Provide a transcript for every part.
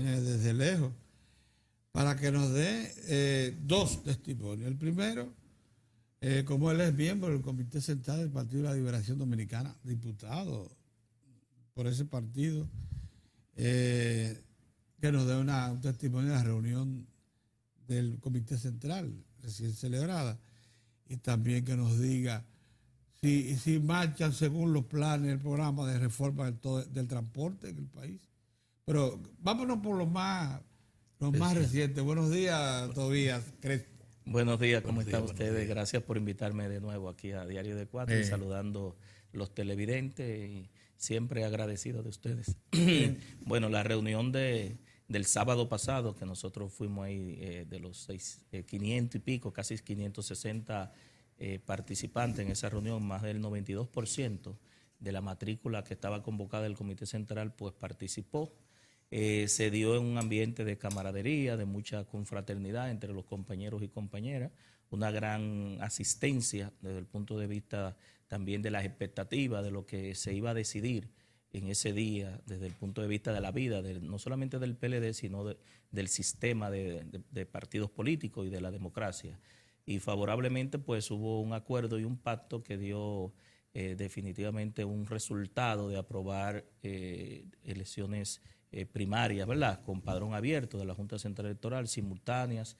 desde lejos, para que nos dé dos testimonios. El primero, como él es miembro del Comité Central del Partido de la Liberación Dominicana, diputado por ese partido, que nos dé un testimonio de la reunión del Comité Central recién celebrada, y también que nos diga si marchan según los planes el programa de reforma del transporte en el país. Pero vámonos por los más recientes. Buenos días, Tobías Crespo. Buenos días, ¿cómo están ustedes? Gracias por invitarme de nuevo aquí a Diario de Cuatro y saludando los televidentes y siempre agradecido de ustedes. Bueno, la reunión del sábado pasado, que nosotros fuimos ahí de los 500 y pico, casi 560 participantes en esa reunión, más del 92% de la matrícula que estaba convocada del Comité Central, pues participó. Se dio en un ambiente de camaradería, de mucha confraternidad entre los compañeros y compañeras, una gran asistencia desde el punto de vista también de las expectativas de lo que se iba a decidir en ese día, desde el punto de vista de la vida, no solamente del PLD, sino del sistema de partidos políticos y de la democracia. Y favorablemente pues hubo un acuerdo y un pacto que dio definitivamente un resultado de aprobar elecciones primarias, ¿verdad?, con padrón abierto de la Junta Central Electoral, simultáneas,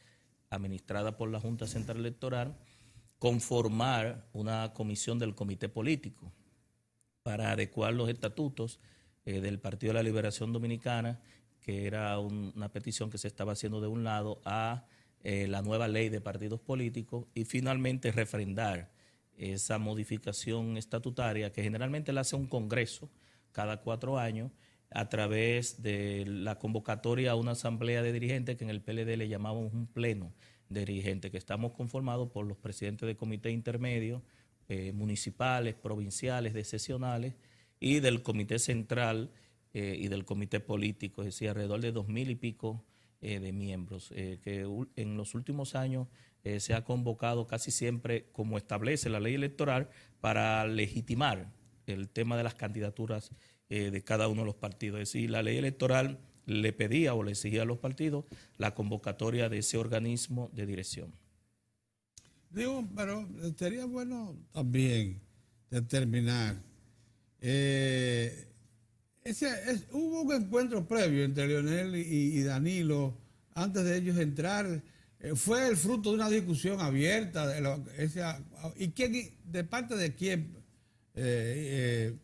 administrada por la Junta Central Electoral, conformar una comisión del Comité Político para adecuar los estatutos del Partido de la Liberación Dominicana, que era una petición que se estaba haciendo de un lado, a la nueva ley de partidos políticos, y finalmente refrendar esa modificación estatutaria que generalmente la hace un Congreso cada 4 años, a través de la convocatoria a una asamblea de dirigentes que en el PLD le llamamos un pleno de dirigentes, que estamos conformados por los presidentes de comité intermedio, municipales, provinciales, de seccionales, y del comité central y del comité político, es decir, alrededor de 2,000 y pico de miembros, que en los últimos años se ha convocado casi siempre, como establece la ley electoral, para legitimar el tema de las candidaturas de cada uno de los partidos. Es decir, la ley electoral le pedía o le exigía a los partidos la convocatoria de ese organismo de dirección. Digo, pero sería bueno también determinar. Hubo un encuentro previo entre Leonel y Danilo antes de ellos entrar. Fue el fruto de una discusión abierta. ¿Y de parte de quién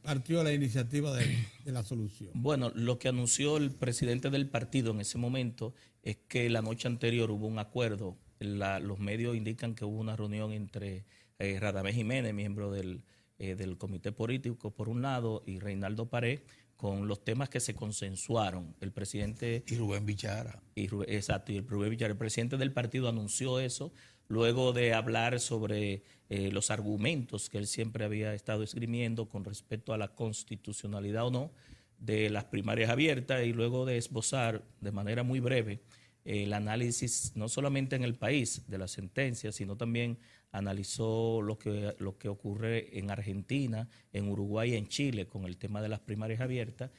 partió la iniciativa de la solución? Bueno, lo que anunció el presidente del partido en ese momento es que la noche anterior hubo un acuerdo. Los medios indican que hubo una reunión entre Radamés Jiménez, miembro del comité político, por un lado, y Reinaldo Pared, con los temas que se consensuaron. El presidente... Y Rubén Bichara. Exacto, y el Rubén Bichara. El presidente del partido anunció eso luego de hablar sobre los argumentos que él siempre había estado esgrimiendo con respecto a la constitucionalidad o no de las primarias abiertas, y luego de esbozar de manera muy breve el análisis no solamente en el país de las sentencias, sino también analizó lo que ocurre en Argentina, en Uruguay y en Chile con el tema de las primarias abiertas,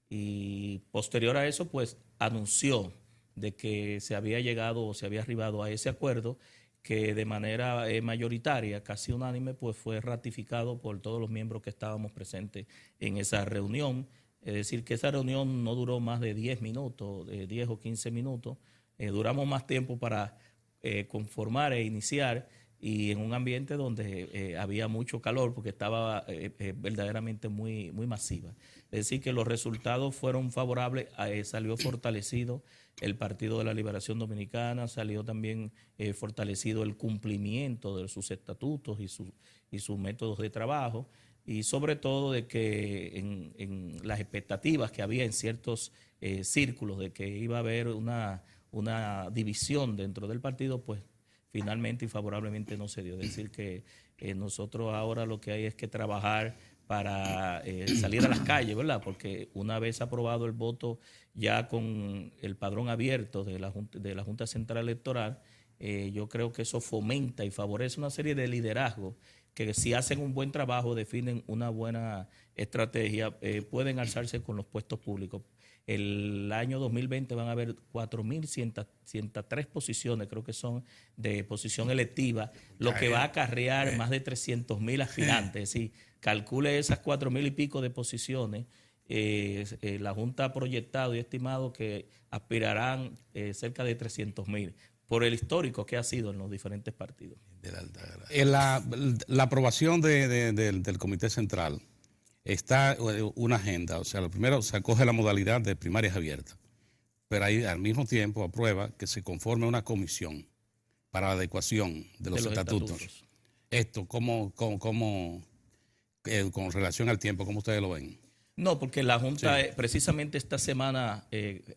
y posterior a eso pues anunció de que se había llegado o se había arribado a ese acuerdo, que de manera mayoritaria, casi unánime, pues fue ratificado por todos los miembros que estábamos presentes en esa reunión. Es decir, que esa reunión no duró más de 10 minutos, 10 o 15 minutos. Duramos más tiempo para conformar e iniciar, y en un ambiente donde había mucho calor porque estaba verdaderamente muy, muy masiva. Es decir, que los resultados fueron favorables, salió fortalecido el Partido de la Liberación Dominicana, salió también fortalecido el cumplimiento de sus estatutos y sus métodos de trabajo, y sobre todo de que en las expectativas que había en ciertos círculos de que iba a haber una división dentro del partido, pues finalmente y favorablemente no se dio. Es decir, que nosotros ahora lo que hay es que trabajar para salir a las calles, ¿verdad? Porque una vez aprobado el voto ya con el padrón abierto de la Junta Central Electoral, yo creo que eso fomenta y favorece una serie de liderazgos que, si hacen un buen trabajo, definen una buena estrategia, pueden alzarse con los puestos públicos. el año 2020 van a haber 4.103 posiciones, creo que son de posición electiva, lo que va a acarrear más de 300.000 aspirantes. Es decir, calcule esas 4.000 y pico de posiciones. La Junta ha proyectado y estimado que aspirarán cerca de 300.000 por el histórico que ha sido en los diferentes partidos. La aprobación del Comité Central está una agenda, o sea, lo primero se acoge la modalidad de primarias abiertas, pero ahí al mismo tiempo aprueba que se conforme una comisión para la adecuación de los estatutos. Esto, ¿cómo con relación al tiempo, cómo ustedes lo ven? No, porque la Junta, precisamente esta semana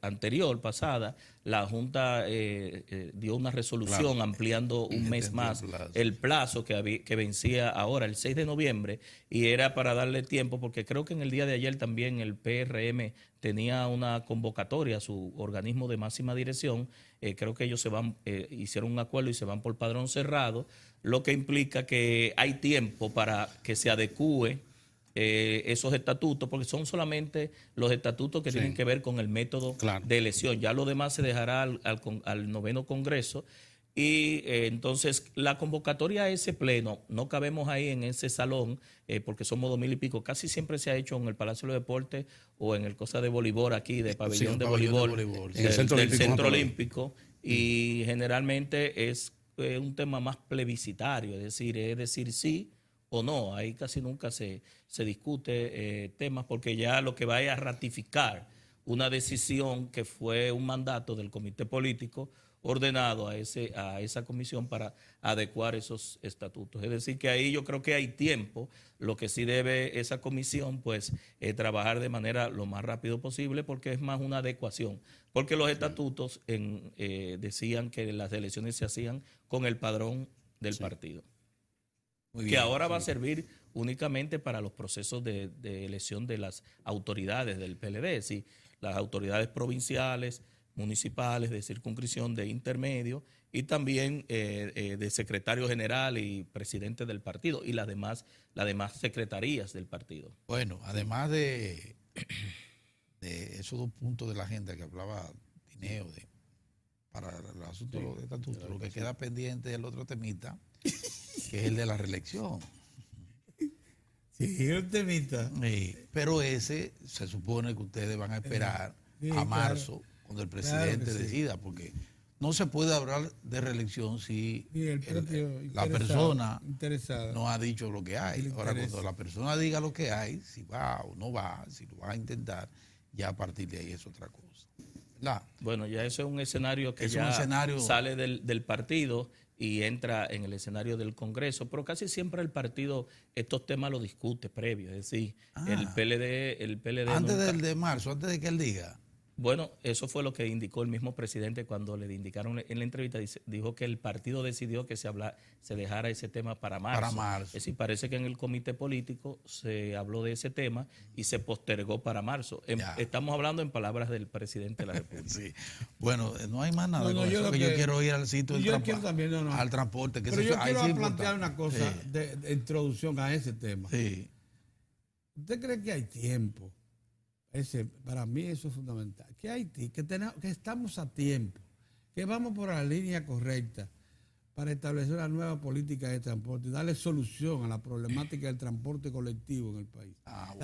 anterior, pasada, la Junta dio una resolución ampliando un mes más el plazo que vencía ahora, el 6 de noviembre, y era para darle tiempo, porque creo que en el día de ayer también el PRM tenía una convocatoria a su organismo de máxima dirección. Creo que ellos se van, hicieron un acuerdo y se van por padrón cerrado, lo que implica que hay tiempo para que se adecúe esos estatutos, porque son solamente los estatutos que tienen que ver con el método de elección. Ya lo demás se dejará al 9º Congreso. Y entonces la convocatoria a ese pleno, no cabemos ahí en ese salón, porque somos 2.000 y pico. Casi siempre se ha hecho en el Palacio de los Deportes o en el cosa de voleibol aquí, de pabellón de voleibol, en el Centro Olímpico. Y generalmente es un tema más plebiscitario, es decir sí o no. Ahí casi nunca se discute temas, porque ya lo que va es a ratificar una decisión que fue un mandato del comité político ordenado a esa comisión para adecuar esos estatutos. Es decir, que ahí yo creo que hay tiempo. Lo que sí debe esa comisión, pues, trabajar de manera lo más rápido posible, porque es más una adecuación. Porque los estatutos decían que las elecciones se hacían con el padrón del partido. Muy bien, que ahora va a servir únicamente para los procesos de elección de las autoridades del PLD, ¿sí? Las autoridades provinciales, municipales, de circunscripción, de intermedio, y también de secretario general y presidente del partido, y las demás secretarías del partido. Bueno, además de esos 2 puntos de la agenda que hablaba Tineo para el asunto de los estatutos, lo que queda pendiente es el otro temita, que es el de la reelección. Sí, un temita. Sí, pero ese se supone que ustedes van a esperar a marzo, cuando el presidente decida, porque no se puede hablar de reelección si la persona no ha dicho lo que hay. Ahora, cuando la persona diga lo que hay, si va o no va, si lo va a intentar, ya a partir de ahí es otra cosa. Bueno, ya eso es un escenario que sale del partido y entra en el escenario del Congreso, pero casi siempre el partido estos temas los discute previo, es decir, el PLD antes del de marzo, antes de que él diga. Bueno, eso fue lo que indicó el mismo presidente cuando le indicaron en la entrevista. Dijo que el partido decidió que se dejara ese tema para marzo. Es decir, parece que en el comité político se habló de ese tema y se postergó para marzo. Estamos hablando en palabras del presidente de la República. Sí. Bueno, no hay más nada. Yo quiero ir al sitio al transporte. Pero yo quiero plantear una cosa de introducción a ese tema. Sí. ¿Usted cree que hay tiempo? Para mí eso es fundamental. Que estamos a tiempo, que vamos por la línea correcta para establecer una nueva política de transporte y darle solución a la problemática del transporte colectivo en el país.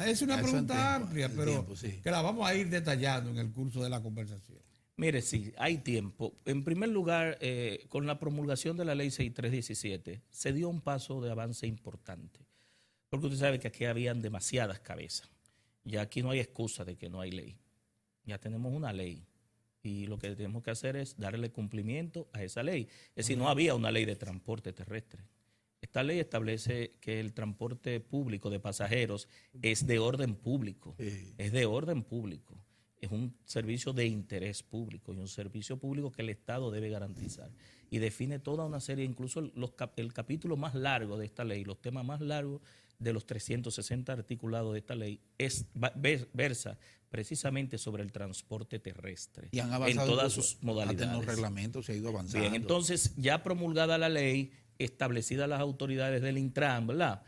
Es una pregunta amplia, pero que la vamos a ir detallando en el curso de la conversación. Mire, sí, hay tiempo. En primer lugar, con la promulgación de la ley 6317, se dio un paso de avance importante, porque usted sabe que aquí habían demasiadas cabezas. Ya aquí no hay excusa de que no hay ley. Ya tenemos una ley y lo que tenemos que hacer es darle cumplimiento a esa ley. Es decir, no había una ley de transporte terrestre. Esta ley establece que el transporte público de pasajeros es de orden público. Es de orden público. Es un servicio de interés público y un servicio público que el Estado debe garantizar. Y define toda una serie, incluso el capítulo más largo de esta ley, los temas más largos de los 360 articulados de esta ley, versa precisamente sobre el transporte terrestre y han avanzado en todas sus modalidades. En los reglamentos se ha ido avanzando. Bien, entonces, ya promulgada la ley, establecidas las autoridades del Intran, ¿verdad?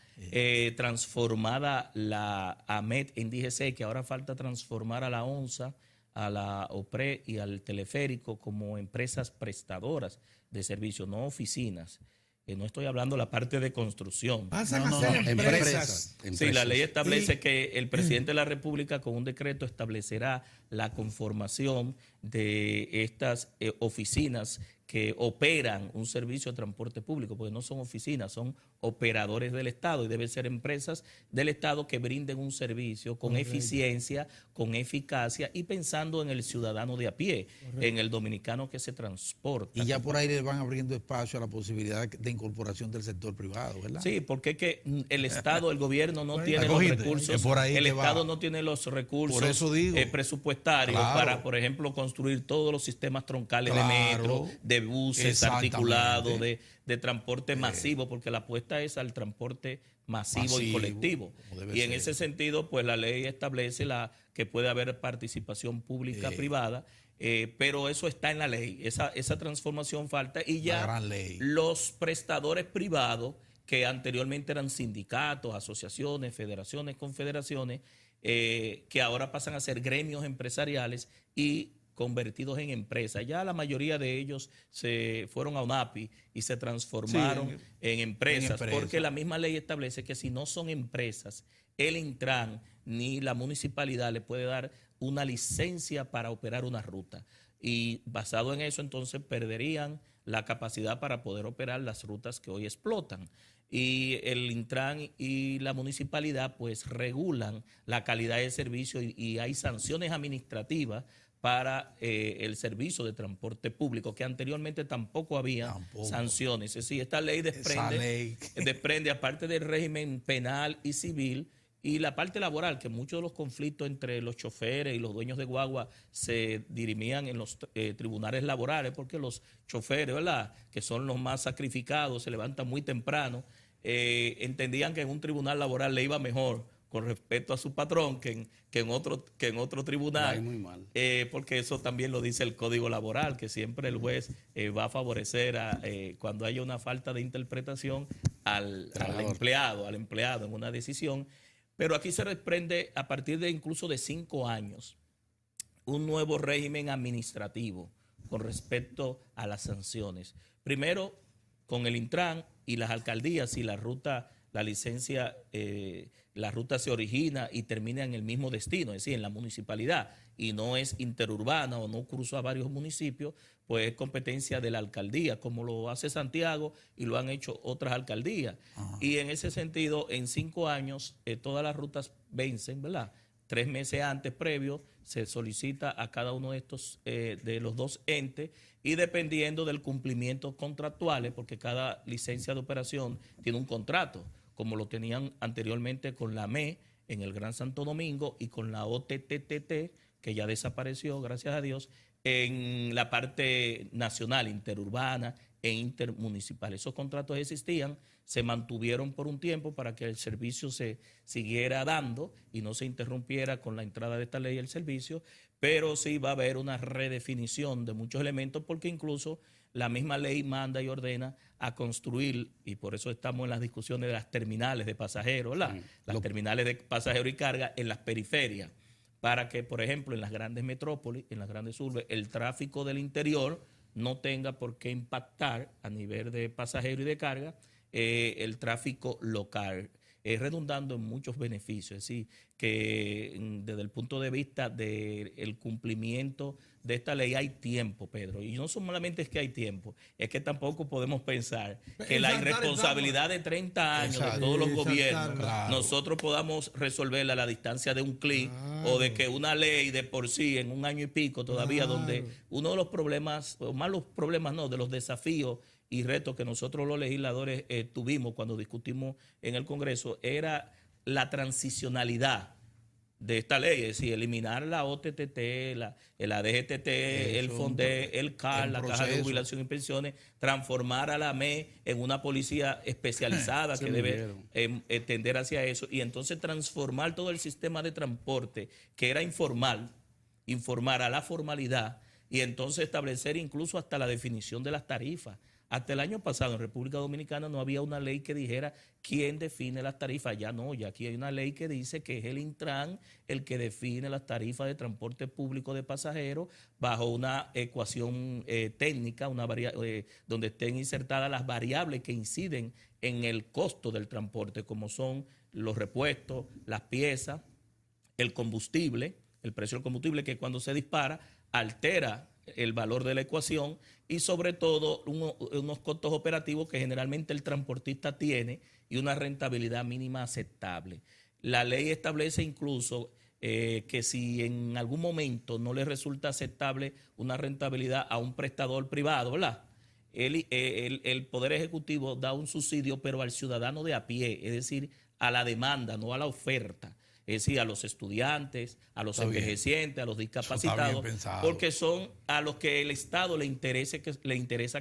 Transformada la AMET en DGC, que ahora falta transformar a la ONSA, a la OPRE y al teleférico como empresas prestadoras de servicios, no oficinas. No estoy hablando de la parte de construcción. Pasan a ser empresas. Sí, la ley establece que el presidente de la República con un decreto establecerá la conformación de estas oficinas que operan un servicio de transporte público, porque no son oficinas, son operadores del Estado y deben ser empresas del Estado que brinden un servicio con eficiencia, con eficacia y pensando en el ciudadano de a pie, en el dominicano que se transporta. Y ya por ahí le van abriendo espacio a la posibilidad de incorporación del sector privado, ¿verdad? Sí, porque es que el Estado, el gobierno no tiene los recursos, el Estado no tiene los recursos por eso digo, presupuestarios para, por ejemplo, construir todos los sistemas troncales de metro, de buses articulados, de transporte masivo, porque la apuesta es al transporte masivo y colectivo. Y en ese sentido, pues la ley establece que puede haber participación pública privada, pero eso está en la ley. Esa transformación falta y ya los prestadores privados que anteriormente eran sindicatos, asociaciones, federaciones, confederaciones, que ahora pasan a ser gremios empresariales y convertidos en empresas. Ya la mayoría de ellos se fueron a UNAPI y se transformaron en empresas, porque la misma ley establece que si no son empresas, el Intran ni la municipalidad le puede dar una licencia para operar una ruta. Y basado en eso, entonces perderían la capacidad para poder operar las rutas que hoy explotan. Y el Intran y la municipalidad pues regulan la calidad del servicio y hay sanciones administrativas para el servicio de transporte público, que anteriormente tampoco había sanciones. Es decir, esta ley desprende, aparte del régimen penal y civil, y la parte laboral, que muchos de los conflictos entre los choferes y los dueños de guagua se dirimían en los tribunales laborales, porque los choferes, ¿verdad?, que son los más sacrificados, se levantan muy temprano, entendían que en un tribunal laboral le iba mejor con respecto a su patrón que en otro tribunal, muy mal. Porque eso también lo dice el Código Laboral, que siempre el juez va a favorecer cuando haya una falta de interpretación al empleado en una decisión. Pero aquí se desprende a partir de incluso de 5 años un nuevo régimen administrativo con respecto a las sanciones. Primero, con el Intran y las alcaldías, si la ruta se origina y termina en el mismo destino, es decir, en la municipalidad, y no es interurbana o no cruza varios municipios, pues es competencia de la alcaldía, como lo hace Santiago y lo han hecho otras alcaldías. Y en ese sentido, en 5 años, todas las rutas vencen, ¿verdad? 3 meses antes, previo, se solicita a cada uno de estos, de los dos entes, y dependiendo del cumplimiento contractuales, porque cada licencia de operación tiene un contrato, como lo tenían anteriormente con la ME en el Gran Santo Domingo y con la OTTTT, que ya desapareció, gracias a Dios, en la parte nacional, interurbana e intermunicipal. Esos contratos existían, se mantuvieron por un tiempo para que el servicio se siguiera dando y no se interrumpiera con la entrada de esta ley el servicio, pero sí va a haber una redefinición de muchos elementos, porque incluso la misma ley manda y ordena a construir, y por eso estamos en las discusiones de las terminales de pasajeros, las terminales de pasajeros y carga en las periferias, para que, por ejemplo, en las grandes metrópolis, en las grandes urbes, el tráfico del interior no tenga por qué impactar a nivel de pasajero y de carga el tráfico local, redundando en muchos beneficios. Es decir, que desde el punto de vista del cumplimiento de esta ley hay tiempo, Pedro. Y no solamente es que hay tiempo, es que tampoco podemos pensar que la irresponsabilidad de 30 años de todos los gobiernos, nosotros podamos resolverla a la distancia de un clic, o de que una ley de por sí en un año y pico todavía, donde uno de los problemas, o más los problemas no, de los desafíos y retos que nosotros los legisladores tuvimos cuando discutimos en el Congreso era la transicionalidad de esta ley, es decir, eliminar la OTTT, la DGTT, el FONDE, el CAR, la Caja de Jubilación y Pensiones, transformar a la ME en una policía especializada que debe tender hacia eso, y entonces transformar todo el sistema de transporte que era informal, informar a la formalidad, y entonces establecer incluso hasta la definición de las tarifas. Hasta el año pasado en República Dominicana no había una ley que dijera quién define las tarifas. Ya no, ya aquí hay una ley que dice que es el Intran el que define las tarifas de transporte público de pasajeros bajo una ecuación técnica, donde estén insertadas las variables que inciden en el costo del transporte, como son los repuestos, las piezas, el combustible, el precio del combustible, que cuando se dispara altera el valor de la ecuación, y sobre todo unos costos operativos que generalmente el transportista tiene y una rentabilidad mínima aceptable. La ley establece incluso que si en algún momento no le resulta aceptable una rentabilidad a un prestador privado, ¿verdad? El Poder Ejecutivo da un subsidio, pero al ciudadano de a pie, es decir, a la demanda, no a la oferta. Es decir, a los estudiantes, a los envejecientes, a los discapacitados, porque son a los que el Estado le interesa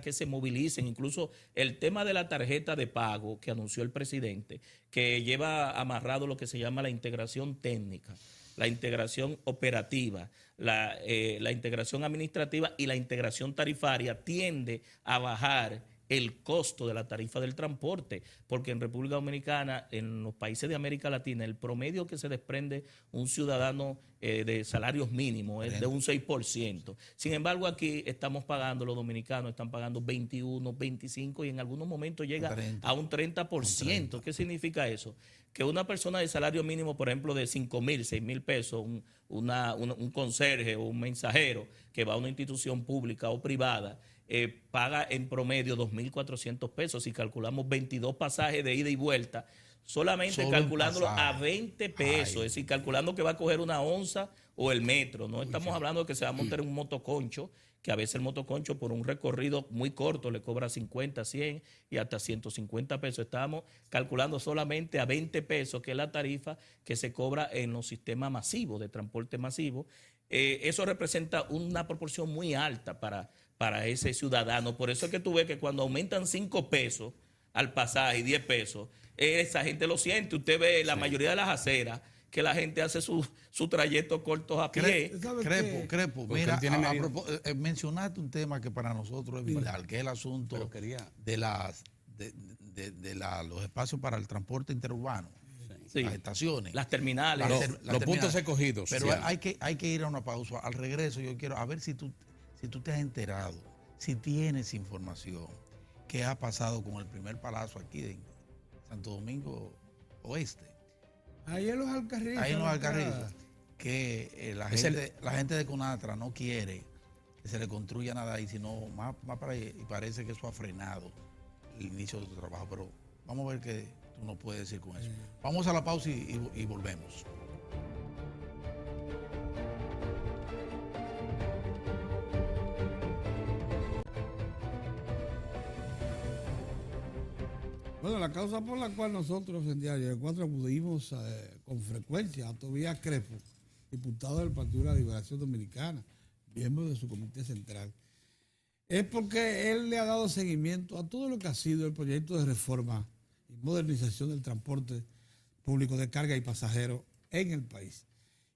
que se movilicen. Incluso el tema de la tarjeta de pago que anunció el presidente, que lleva amarrado lo que se llama la integración técnica, la integración operativa, la integración administrativa y la integración tarifaria, tiende a bajar el costo de la tarifa del transporte, porque en República Dominicana, en los países de América Latina, el promedio que se desprende un ciudadano de salarios mínimos es de un 6%. Sin embargo, aquí estamos pagando, los dominicanos están pagando 21, 25 y en algunos momentos llega a un 30%. ¿Qué significa eso? Que una persona de salario mínimo, por ejemplo, de 5,000, 6,000 pesos, un conserje o un mensajero que va a una institución pública o privada, paga en promedio 2.400 pesos. Si calculamos 22 pasajes de ida y vuelta, solamente calculándolo a 20 pesos, es decir, calculando que va a coger una onza o el metro. No estamos hablando de que se va a montar en un motoconcho, que a veces el motoconcho por un recorrido muy corto le cobra 50, 100 y hasta 150 pesos. Estamos calculando solamente a 20 pesos, que es la tarifa que se cobra en los sistemas masivos de transporte masivo. Eso representa una proporción muy alta para ese ciudadano. Por eso es que tú ves que cuando aumentan 5 pesos al pasaje y 10 pesos, esa gente lo siente. Usted ve la mayoría de las aceras que la gente hace su trayecto cortos a pie. Crepo, mira, mencionaste un tema que para nosotros es vital, que es el asunto de los espacios para el transporte interurbano. Sí. Las estaciones, las terminales, los puntos escogidos. Pero hay que ir a una pausa. Al regreso yo quiero a ver si tú te has enterado, si tienes información, qué ha pasado con el primer palazo aquí en Santo Domingo Oeste. Ahí en los Alcarrizos. Que la gente de Conatra no quiere que se le construya nada ahí, sino más para allá, y parece que eso ha frenado el inicio de tu trabajo. Pero vamos a ver qué tú nos puedes decir con eso. Vamos a la pausa y volvemos. Bueno, la causa por la cual nosotros en Diario de 4 acudimos con frecuencia a Tobías Crepo, diputado del Partido de la Liberación Dominicana, miembro de su comité central, es porque él le ha dado seguimiento a todo lo que ha sido el proyecto de reforma y modernización del transporte público de carga y pasajeros en el país.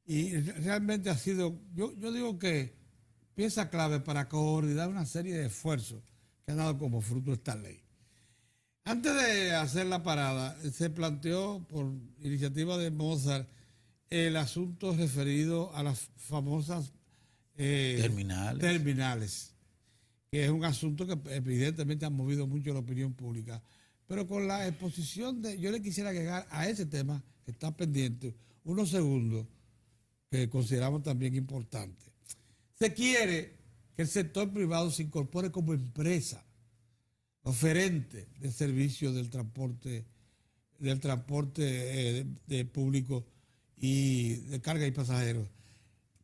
Y realmente ha sido, yo digo que pieza clave para coordinar una serie de esfuerzos que han dado como fruto esta ley. Antes de hacer la parada, se planteó por iniciativa de Mozart el asunto referido a las famosas terminales, que es un asunto que evidentemente ha movido mucho la opinión pública. Pero con la exposición yo le quisiera agregar a ese tema que está pendiente unos segundos que consideramos también importantes. Se quiere que el sector privado se incorpore como empresa oferente de servicio del transporte de público y de carga y pasajeros.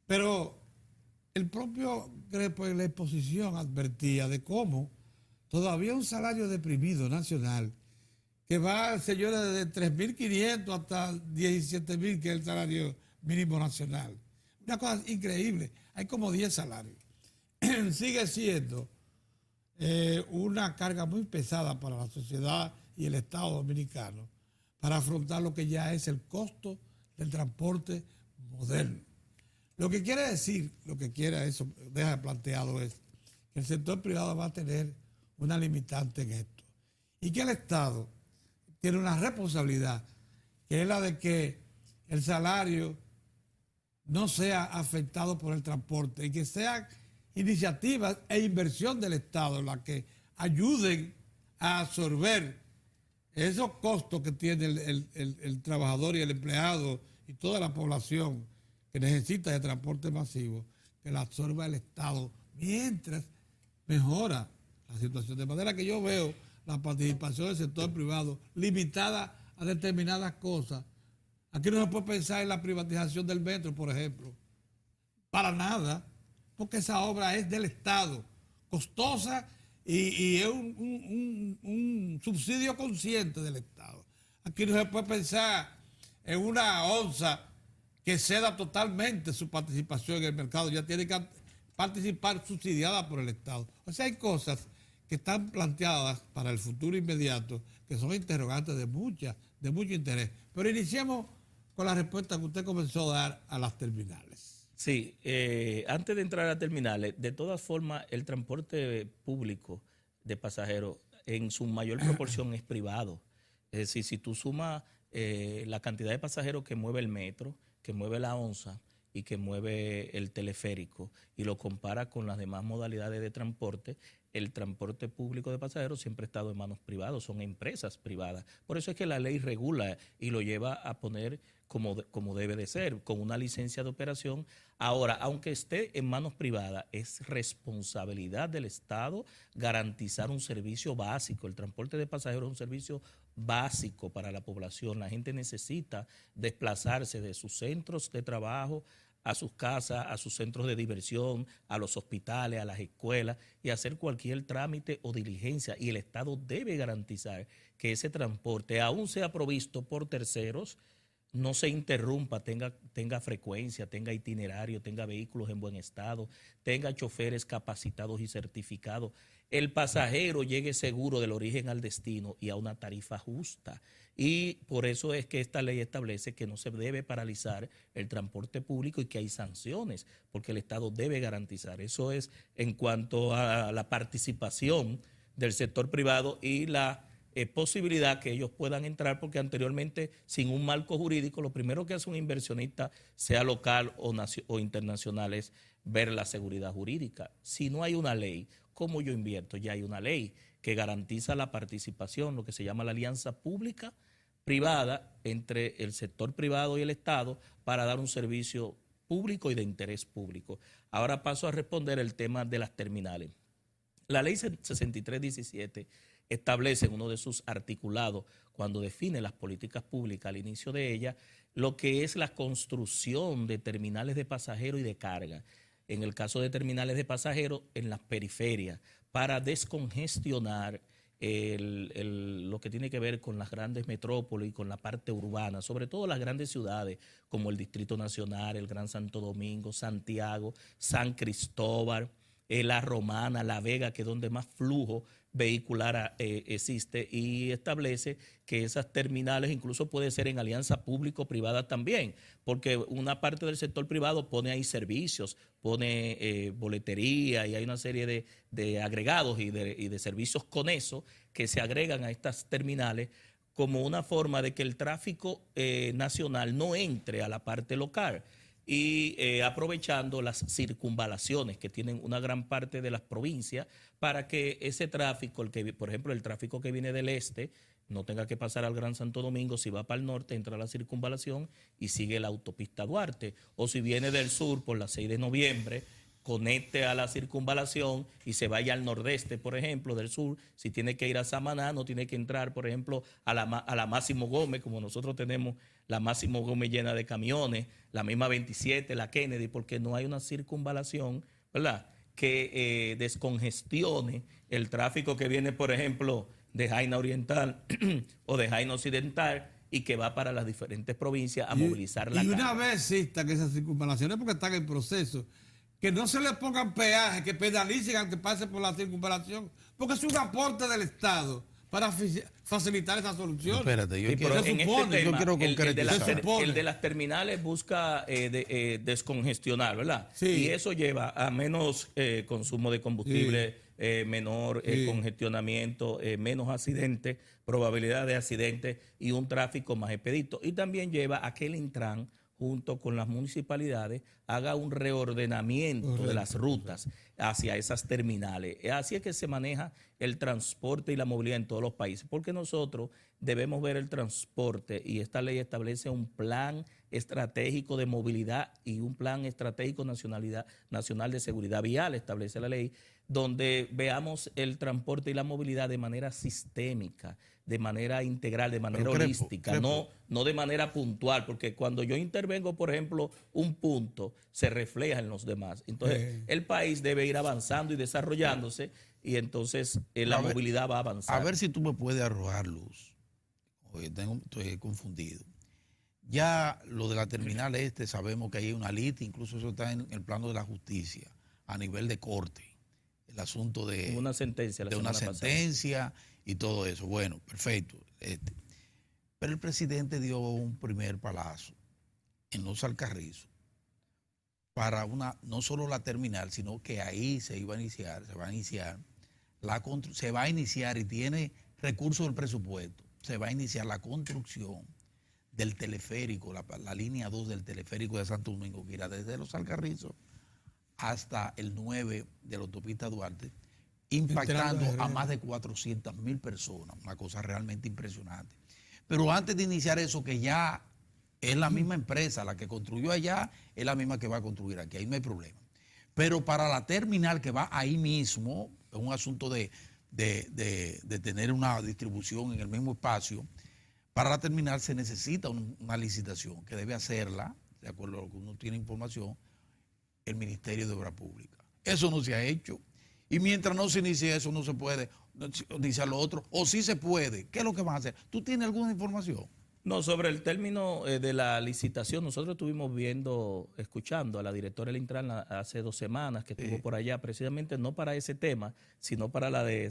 Pero el propio Crepo en la exposición advertía de cómo todavía un salario deprimido nacional que va, señores, de 3.500 hasta 17.000, que es el salario mínimo nacional. Una cosa increíble. Hay como 10 salarios. Sigue siendo una carga muy pesada para la sociedad y el Estado dominicano para afrontar lo que ya es el costo del transporte moderno. Lo que quiere decir, eso deja planteado es que el sector privado va a tener una limitante en esto. Y que el Estado tiene una responsabilidad, que es la de que el salario no sea afectado por el transporte y que sean iniciativas e inversión del Estado las que ayuden a absorber esos costos que tiene el trabajador y el empleado y toda la población que necesita de transporte masivo, que la absorba el Estado mientras mejora la situación. De manera que yo veo la participación del sector privado limitada a determinadas cosas. Aquí no se puede pensar en la privatización del metro, por ejemplo. Para nada, porque esa obra es del Estado, costosa y es un subsidio consciente del Estado. Aquí no se puede pensar en una onza que ceda totalmente su participación en el mercado, ya tiene que participar subsidiada por el Estado. O sea, hay cosas que están planteadas para el futuro inmediato que son interrogantes de mucho interés. Pero iniciemos con la respuesta que usted comenzó a dar a las terminales. Sí, antes de entrar a terminales, de todas formas, el transporte público de pasajeros en su mayor proporción es privado. Es decir, si tú sumas la cantidad de pasajeros que mueve el metro, que mueve la onza y que mueve el teleférico y lo compara con las demás modalidades de transporte, el transporte público de pasajeros siempre ha estado en manos privadas, son empresas privadas. Por eso es que la ley regula y lo lleva a poner como debe de ser, con una licencia de operación. Ahora, aunque esté en manos privadas, es responsabilidad del Estado garantizar un servicio básico. El transporte de pasajeros es un servicio básico para la población. La gente necesita desplazarse de sus centros de trabajo a sus casas, a sus centros de diversión, a los hospitales, a las escuelas y hacer cualquier trámite o diligencia. Y el Estado debe garantizar que ese transporte, aún sea provisto por terceros, no se interrumpa, tenga frecuencia, tenga itinerario, tenga vehículos en buen estado, tenga choferes capacitados y certificados. El pasajero llegue seguro del origen al destino y a una tarifa justa. Y por eso es que esta ley establece que no se debe paralizar el transporte público y que hay sanciones, porque el Estado debe garantizar. Eso es en cuanto a la participación del sector privado y la posibilidad que ellos puedan entrar, porque anteriormente, sin un marco jurídico, lo primero que hace un inversionista, sea local o internacional, es ver la seguridad jurídica. Si no hay una ley, ¿cómo yo invierto? Ya hay una ley que garantiza la participación, lo que se llama la alianza pública-privada entre el sector privado y el Estado para dar un servicio público y de interés público. Ahora paso a responder el tema de las terminales. La ley 6317 establece en uno de sus articulados, cuando define las políticas públicas al inicio de ella, lo que es la construcción de terminales de pasajeros y de carga. En el caso de terminales de pasajeros, en las periferias, para descongestionar lo que tiene que ver con las grandes metrópolis y con la parte urbana, sobre todo las grandes ciudades como el Distrito Nacional, el Gran Santo Domingo, Santiago, San Cristóbal, La Romana, La Vega, que es donde más flujo vehicular existe, y establece que esas terminales incluso puede ser en alianza público-privada también, porque una parte del sector privado pone ahí servicios, pone boletería y hay una serie de agregados y de servicios con eso que se agregan a estas terminales como una forma de que el tráfico nacional no entre a la parte local. Y aprovechando las circunvalaciones que tienen una gran parte de las provincias para que ese tráfico, por ejemplo, el tráfico que viene del este, no tenga que pasar al Gran Santo Domingo. Si va para el norte, entra a la circunvalación y sigue la autopista Duarte. O si viene del sur por la 6 de noviembre, conecte a la circunvalación y se vaya al nordeste, por ejemplo, del sur. Si tiene que ir a Samaná, no tiene que entrar, por ejemplo, a la Máximo Gómez, como nosotros tenemos la Máximo Gómez llena de camiones, la misma 27, la Kennedy, porque no hay una circunvalación, ¿verdad?, que descongestione el tráfico que viene, por ejemplo, de Jaina Oriental o de Jaina Occidental y que va para las diferentes provincias a movilizar la carga. Y una vez existan esas circunvalaciones, porque están en proceso, que no se le pongan peajes, que penalicen al que pase por la circunvalación, porque es un aporte del Estado para facilitar esa solución. Espérate, yo quiero concretizar. El de las terminales busca descongestionar, ¿verdad? Sí. Y eso lleva a menos consumo de combustible, menor congestionamiento, menos accidentes, probabilidad de accidentes y un tráfico más expedito. Y también lleva a que el Intran, junto con las municipalidades, haga un reordenamiento de las rutas hacia esas terminales. Así es que se maneja el transporte y la movilidad en todos los países, porque nosotros debemos ver el transporte, y esta ley establece un plan estratégico de movilidad y un plan estratégico nacional de seguridad vial, establece la ley, donde veamos el transporte y la movilidad de manera sistémica, de manera integral, de manera holística, no de manera puntual, porque cuando yo intervengo, por ejemplo, un punto, se refleja en los demás. Entonces, el país debe ir avanzando y desarrollándose, y entonces la movilidad va a avanzar. A ver si tú me puedes arrojar luz. Estoy confundido. Ya lo de la terminal sabemos que hay una lista, incluso eso está en el plano de la justicia, a nivel de corte. El asunto de una sentencia, y todo eso. Bueno, perfecto. Pero el presidente dio un primer palazo en Los Alcarrizos para no solo la terminal, sino que ahí se va a iniciar y tiene recursos del presupuesto. Se va a iniciar la construcción del teleférico, la línea 2 del teleférico de Santo Domingo, que irá desde Los Alcarrizos hasta el 9 de la autopista Duarte, impactando a más de 400,000 personas, una cosa realmente impresionante. Pero antes de iniciar eso, que ya es la misma empresa, la que construyó allá, es la misma que va a construir aquí, ahí no hay problema. Pero para la terminal que va ahí mismo, es un asunto de tener una distribución en el mismo espacio, para la terminal se necesita una licitación que debe hacerla, de acuerdo a lo que uno tiene información, el Ministerio de Obras Públicas. Eso no se ha hecho. Y mientras no se inicie eso, no se puede iniciar lo otro. O sí se puede. ¿Qué es lo que van a hacer? ¿Tú tienes alguna información? No, sobre el término de la licitación, nosotros estuvimos escuchando a la directora del Intran hace 2 semanas que estuvo por allá, precisamente no para ese tema, sino para la de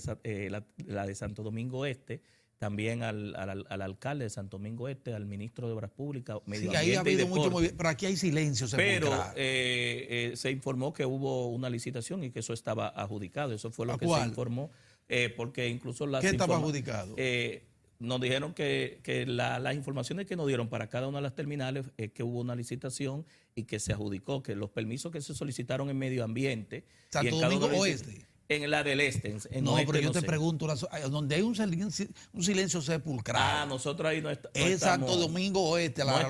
Santo Domingo Este, también al alcalde de Santo Domingo Este, al ministro de Obras Públicas, Medio Ambiente ahí ha habido y Deporte. mucho, pero aquí hay silencio. Pero se informó que hubo una licitación y que eso estaba adjudicado. Eso fue lo que se informó, porque incluso ¿Qué estaba adjudicado? Nos dijeron que las informaciones que nos dieron para cada una de las terminales es que hubo una licitación y que se adjudicó, que los permisos que se solicitaron en Medio Ambiente. ¿Santo Domingo Oeste? En la del Este. No, pero yo te pregunto, donde hay un silencio sepulcral. Nosotros ahí no estamos. Es Santo Domingo Oeste, la de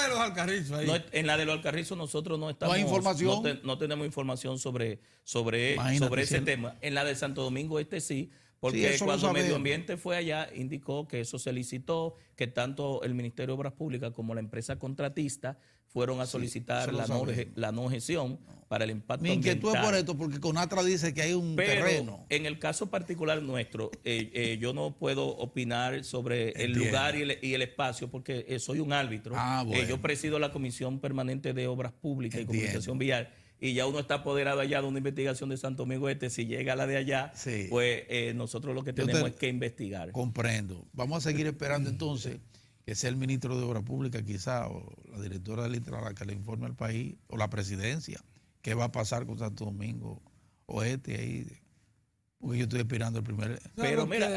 los Alcarrizos. En la de los Alcarrizos nosotros no estamos. ¿No hay información? No tenemos información sobre ese tema. En la de Santo Domingo Este sí. Porque cuando Medio Ambiente fue allá, indicó que eso se licitó, que tanto el Ministerio de Obras Públicas como la empresa contratista fueron a solicitar la no gestión para el impacto ambiental. Mi inquietud es por esto, porque Conatra dice que hay un terreno. En el caso particular nuestro, yo no puedo opinar sobre el lugar y el espacio, porque soy un árbitro. Yo presido la Comisión Permanente de Obras Públicas y Comunicación Vial. Y ya uno está apoderado allá de una investigación de Santo Domingo Este. Si llega a la de allá, pues nosotros lo que tenemos es que investigar. Comprendo. Vamos a seguir esperando entonces que sea el ministro de Obras Públicas quizá, o la directora del Intran, la que le informe al país, o la presidencia, qué va a pasar con Santo Domingo Oeste ahí. Porque yo estoy esperando el primer. Pero mira,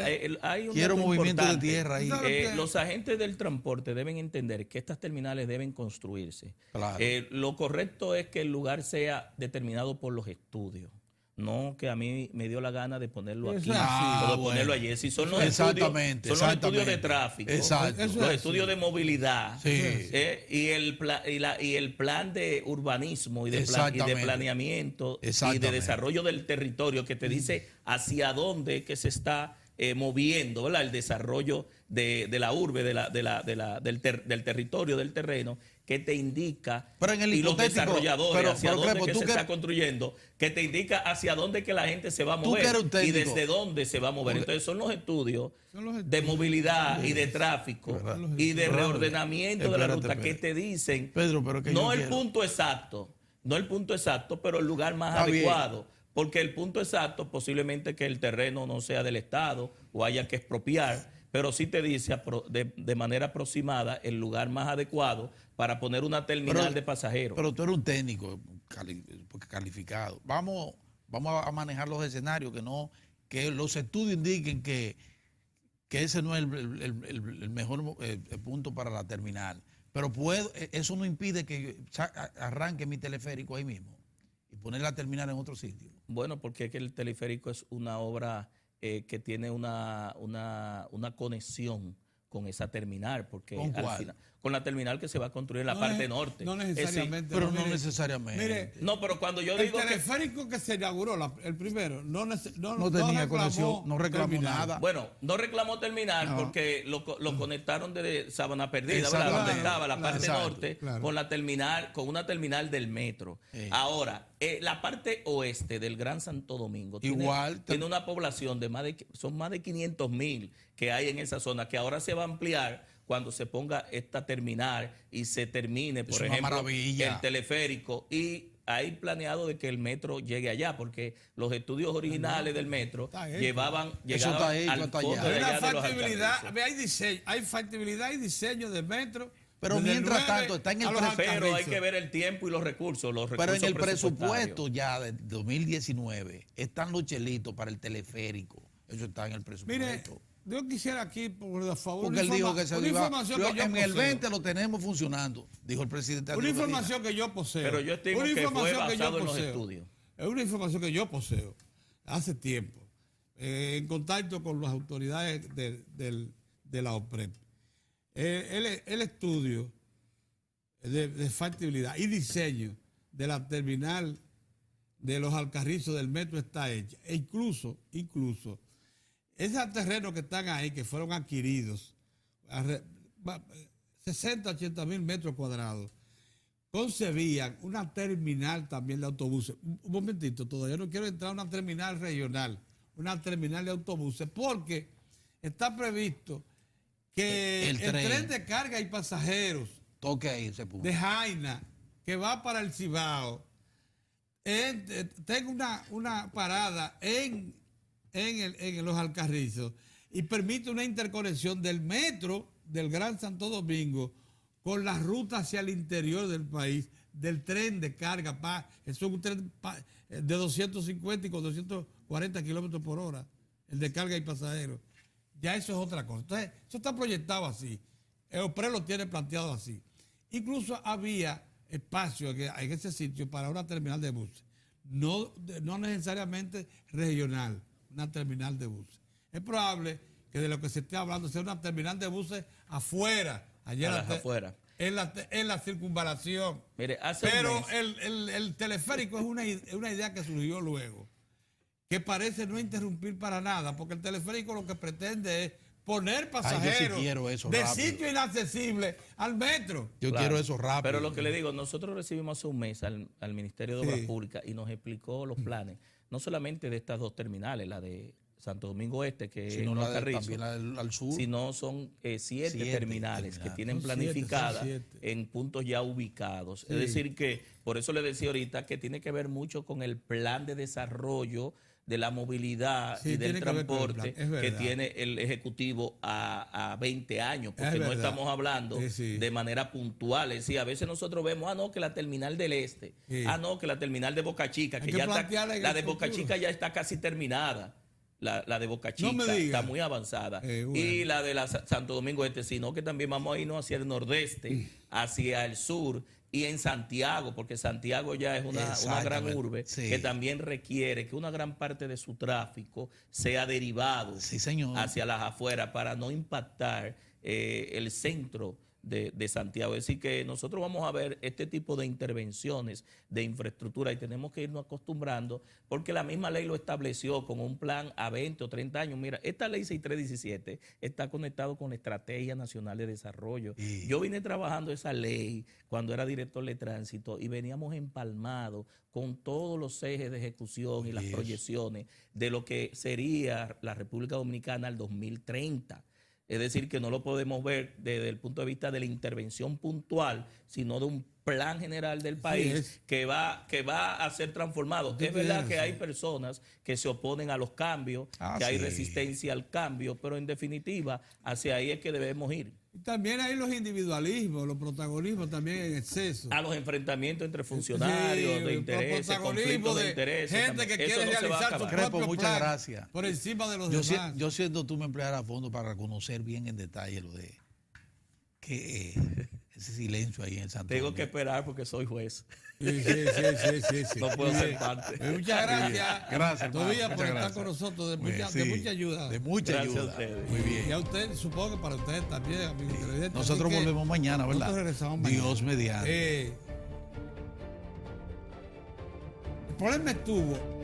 hay un quiero movimiento de tierra ahí. Los agentes del transporte deben entender que estas terminales deben construirse. Claro. Lo correcto es que el lugar sea determinado por los estudios. No que a mí me dio la gana de ponerlo aquí o de ponerlo allí. Si son los estudios de tráfico, los estudios de movilidad y el plan de urbanismo y de planeamiento y de desarrollo del territorio que te dice hacia dónde que se está moviendo, ¿verdad? El desarrollo de la urbe, del territorio, del terreno, que te indica, y los desarrolladores hacia dónde que se está construyendo, que te indica hacia dónde que la gente se va a mover y desde dónde se va a mover. Entonces son los estudios de movilidad y de tráfico y de reordenamiento de la ruta que te dicen, no el punto exacto, pero el lugar más adecuado. Porque el punto exacto posiblemente que el terreno no sea del Estado o haya que expropiar, pero sí te dice de manera aproximada el lugar más adecuado para poner una terminal de pasajeros. Pero tú eres un técnico calificado. Vamos vamos a manejar los escenarios, que los estudios indiquen que ese no es el mejor punto para la terminal. Pero eso no impide que arranque mi teleférico ahí mismo y poner la terminal en otro sitio. Bueno, porque es que el teleférico es una obra que tiene una conexión con esa terminal, porque ¿Con cuál? al final, con la terminal que se va a construir en la parte norte. No necesariamente. Pero no necesariamente. Mire, no, pero cuando yo el digo teleférico que se inauguró, el primero, no tenía conexión, no reclamó nada. Bueno, no reclamó terminal porque lo conectaron desde Sabana Perdida, ¿verdad? Donde estaba la parte norte, con la terminal, con una terminal del metro. Ahora, la parte oeste del Gran Santo Domingo tiene una población de son más de 500,000 que hay en esa zona, que ahora se va a ampliar cuando se ponga esta terminal y se termine, por ejemplo, el teleférico, y hay planeado de que el metro llegue allá, porque los estudios originales del metro llegaban al fondo de allá de los Alcarrizos. Hay factibilidad y diseño del metro. Pero mientras tanto está en el Pero hay que ver el tiempo y los recursos. Pero en el presupuesto ya de 2019 están los chelitos para el teleférico. Eso está en el presupuesto. Mire, yo quisiera aquí, por favor, porque él dijo que se iba. En el 20 lo tenemos funcionando, dijo el presidente. Una información que yo poseo. Pero yo estimo que fue basado en los estudios. Es una información que yo poseo hace tiempo, en contacto con las autoridades de la OPREP. El estudio de factibilidad y diseño de la terminal de los Alcarrizos del metro está hecha. E incluso esos terrenos que están ahí, que fueron adquiridos, 60, 80 mil metros cuadrados, concebían una terminal también de autobuses. Un momentito, todavía no quiero entrar a una terminal regional, una terminal de autobuses, porque está previsto que el tren de carga y pasajeros de Jaina, que va para el Cibao, tenga una parada en los Alcarrizos y permite una interconexión del metro del Gran Santo Domingo con la ruta hacia el interior del país, del tren de carga. Eso es un tren de 250 y con 240 kilómetros por hora, el de carga y pasajeros. Ya eso es otra cosa. Entonces, eso está proyectado así. El OPRE lo tiene planteado así. Incluso había espacio en ese sitio para una terminal de buses. No necesariamente regional, una terminal de buses. Es probable que de lo que se esté hablando sea una terminal de buses afuera, afuera. En la circunvalación. Mire, pero el teleférico es una idea que surgió luego, que parece no interrumpir para nada, porque el teleférico lo que pretende es poner pasajeros de sitio inaccesible al metro. Yo quiero eso rápido. Pero lo que le digo, nosotros recibimos hace un mes al Ministerio de Obras Públicas y nos explicó los planes, no solamente de estas dos terminales, la de Santo Domingo Este, que sino es también al sur, sino son siete terminales que tienen planificadas en puntos ya ubicados. Es decir que, por eso le decía ahorita que tiene que ver mucho con el plan de desarrollo de la movilidad y del transporte que tiene el Ejecutivo a 20 años, porque no estamos hablando de manera puntual. Es decir, a veces nosotros vemos, no, que la terminal del Este, no, que la terminal de Boca Chica, que ya está, la de Boca Chica ya está casi terminada. La de Boca Chica está muy avanzada. Bueno. Y la de Santo Domingo Este, sino que también vamos a irnos hacia el nordeste, hacia el sur y en Santiago, porque Santiago ya es una gran urbe que también requiere que una gran parte de su tráfico sea derivado hacia las afueras para no impactar el centro de Santiago. Es decir, que nosotros vamos a ver este tipo de intervenciones de infraestructura y tenemos que irnos acostumbrando, porque la misma ley lo estableció con un plan a 20 o 30 años. Mira, esta ley 6317 está conectado con la Estrategia Nacional de Desarrollo. Yo vine trabajando esa ley cuando era director de tránsito y veníamos empalmados con todos los ejes de ejecución y las proyecciones de lo que sería la República Dominicana al 2030. Es decir, que no lo podemos ver desde el punto de vista de la intervención puntual, sino de un plan general del país que va a ser transformado. Es verdad que hay personas que se oponen a los cambios, que hay resistencia al cambio, pero en definitiva, hacia ahí es que debemos ir. Y también hay los individualismos, los protagonismos también en exceso. A los enfrentamientos entre funcionarios, de intereses, conflictos de intereses. Gente que quiere realizar su Crepo, muchas plan gracias. por encima de los demás. Yo siento tú me emplear a fondo para conocer bien en detalle lo de que ese silencio ahí en Santo Tengo Domingo. que esperar porque soy juez. Sí. No puedo ser parte. Muchas gracias. Gracias, todavía hermano, por muchas estar gracias. con nosotros, de Sí, mucha ayuda. De mucha Gracias a ayuda. ustedes. Muy bien. Y a usted, supongo que para ustedes también, amigos televidentes. Nosotros Así que volvemos mañana, ¿verdad? Nosotros regresamos mañana. Dios mediante. El problema estuvo